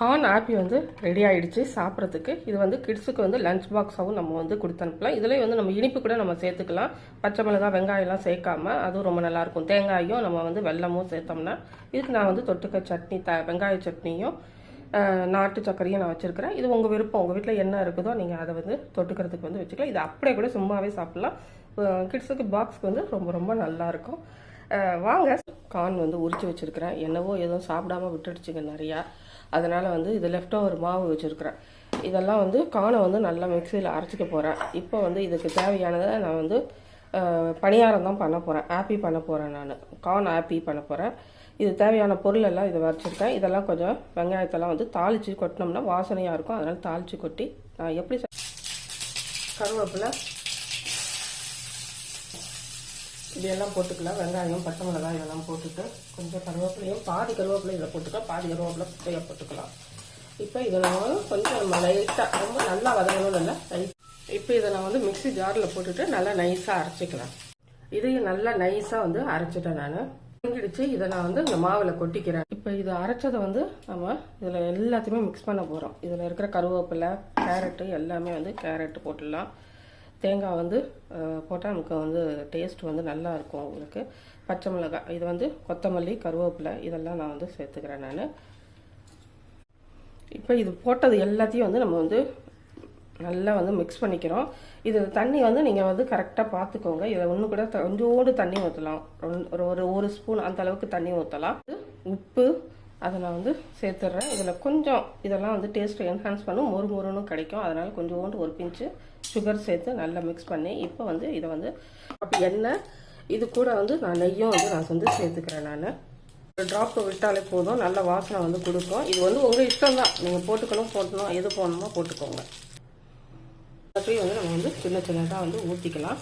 Corn ஆப்பி வந்து ready ஆகிடுச்சு சாப்பிட்றதுக்கு. இது வந்து கிட்ஸுக்கு வந்து லஞ்ச் பாக்ஸாகவும் நம்ம வந்து கொடுத்து அனுப்பலாம். இதுலேயே வந்து நம்ம இனிப்பு கூட நம்ம சேர்த்துக்கலாம். பச்சை மிளகாய் வெங்காயம்லாம் சேர்க்காம அதுவும் ரொம்ப நல்லாயிருக்கும். தேங்காயும் நம்ம வந்து வெல்லமும் சேர்த்தோம்னா இதுக்கு நான் வந்து தொட்டுக்க சட்னி வெங்காய சட்னியும் நாட்டு சர்க்கரையும் நான் வச்சுருக்கிறேன். இது உங்கள் விருப்பம். உங்கள் வீட்டில் என்ன இருக்குதோ நீங்கள் அதை வந்து தொட்டுக்கிறதுக்கு வந்து வச்சுக்கலாம். இது அப்படியே கூட சும்மாவே சாப்பிட்லாம். கிட்ஸுக்கு பாக்ஸ்க்கு வந்து ரொம்ப ரொம்ப நல்லாயிருக்கும். வாங்க. கார்ன் வந்து உரிச்சு வச்சுருக்கிறேன். என்னவோ எதுவும் சாப்பிடாம விட்டுடுச்சுங்க நிறையா. அதனால் வந்து இது லெஃப்ட் ஓவர் மாவு வச்சுருக்கிறேன். இதெல்லாம் வந்து கார்னை வந்து நல்லா மிக்சியில் அரைச்சிக்க போகிறேன். இப்போ வந்து இதுக்கு தேவையானதை நான் வந்து பணியாரம் தான் பண்ண போகிறேன். ஆப்பி பண்ண போகிறேன். நான் கார்ன் ஆப்பி பண்ண போகிறேன். இது தேவையான பொருள் எல்லாம் இதை வச்சுருக்கேன். இதெல்லாம் கொஞ்சம் வெங்காயத்தெல்லாம் வந்து தாளித்து கொட்டினோம்னா வாசனையாக இருக்கும். அதனால் தாளித்து கொட்டி நான் எப்படி கருவேப்பிலை இதெல்லாம் போட்டுக்கலாம். வெங்காயம் பச்சை மிளகாய் இதெல்லாம் போட்டுட்டு கொஞ்சம் கருவேப்பிலையும் பாதி கருவேப்பிலை இதில் போட்டுக்கலாம். பாதி கருவேப்பிலை குட்டையாக போட்டுக்கலாம். இப்போ இதை நான் கொஞ்சம் நம்ம லைட்டாக ரொம்ப நல்லா வதங்கணும். நல்லா இப்போ இதை நான் வந்து மிக்ஸி ஜாரில் போட்டுட்டு நல்லா நைஸாக அரைச்சிக்கலாம். இதையும் நல்லா நைஸாக வந்து அரைச்சிட்டேன். நான் செஞ்சிடுச்சு. இதை நான் வந்து இந்த மாவில் கொட்டிக்கிறேன். இப்போ இதை அரைச்சதை வந்து நம்ம இதில் எல்லாத்தையுமே மிக்ஸ் பண்ண போகிறோம். இதில் இருக்கிற கருவேப்பிலை கேரட்டு எல்லாமே வந்து கேரட்டு போட்டுடலாம். தேங்காய் வந்து போட்டால் நமக்கு வந்து டேஸ்ட் வந்து நல்லா இருக்கும். உங்களுக்கு பச்சை மிளகாய் இது வந்து கொத்தமல்லி கருவேப்பிலை இதெல்லாம் நான் வந்து சேர்த்துக்கிறேன். நான் இப்போ இது போட்டது எல்லாத்தையும் வந்து நம்ம வந்து நல்லா வந்து மிக்ஸ் பண்ணிக்கிறோம். இது தண்ணி வந்து நீங்கள் வந்து கரெக்டாக பார்த்துக்கோங்க. இதை ஒன்று கூட கொஞ்சோடு தண்ணி ஊற்றலாம். ஒரு ஸ்பூன் அந்த அளவுக்கு தண்ணி ஊற்றலாம். உப்பு அதை நான் வந்து சேர்த்துட்றேன். இதில் கொஞ்சம் இதெல்லாம் வந்து டேஸ்ட்டை என்ஹான்ஸ் பண்ணும். மொறுன்னு கிடைக்கும். அதனால் கொஞ்சோண்டு ஒரு பிஞ்சு சுகர் சேர்த்து நல்லா மிக்ஸ் பண்ணி இப்போ வந்து இதை வந்து அப்படி எண்ணெய் இது கூட வந்து நான் நெய்யும் வந்து நான் வந்து சேர்த்துக்கிறேன். நான் ஒரு ட்ராப் விட்டாலே போதும். நல்ல வாசனை வந்து கொடுக்கும். இது வந்து உங்கள் இஷ்டம் தான். நீங்கள் போட்டுக்கணும் எது போடணுமோ போட்டுக்கோங்க. எல்லாத்தையும் வந்து நம்ம வந்து சின்ன சின்னதாக வந்து ஊற்றிக்கலாம்.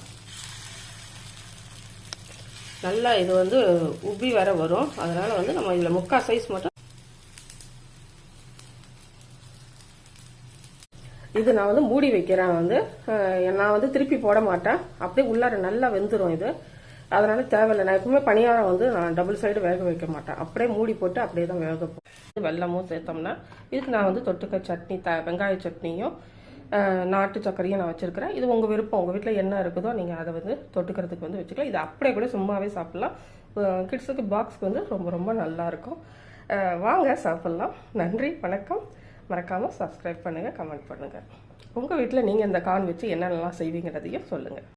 நல்லா இது வந்து உப்பி வர வரும். அதனால் வந்து நம்ம இதில் முக்கால் சைஸ் மட்டும் இது நான் வந்து மூடி வைக்கிறேன். நான் வந்து திருப்பி போட மாட்டேன். அப்படியே உள்ளார நல்லா வெந்துடும் இது. அதனால தேவையில்லை. நான் எப்பவுமே பணியாரம் வந்து நான் டபுள் சைடு வேக வைக்க மாட்டேன். அப்படியே மூடி போட்டு அப்படியே தான் வேக போகும். வெல்லமும் சேர்த்தோம்னா இதுக்கு நான் வந்து தொட்டுக்க சட்னி வெங்காய சட்னியும் நாட்டு சர்க்கரையும் நான் வச்சுருக்கிறேன். இது உங்கள் விருப்பம். உங்கள் வீட்டில் என்ன இருக்குதோ நீங்கள் அதை வந்து தொட்டுக்கிறதுக்கு வந்து வச்சுக்கலாம். இது அப்படியே கூட சும்மாவே சாப்பிட்லாம். கிட்ஸுக்கு பாக்ஸ்க்கு வந்து ரொம்ப ரொம்ப நல்லாயிருக்கும். வாங்க சாப்பிட்லாம். நன்றி, வணக்கம். மறக்காமல் சப்ஸ்கிரைப் பண்ணுங்கள், கமெண்ட் பண்ணுங்கள். உங்கள் வீட்டில் நீங்கள் இந்த கார்ன் வச்சு என்னென்னலாம் செய்வீங்கிறதையும் சொல்லுங்கள்.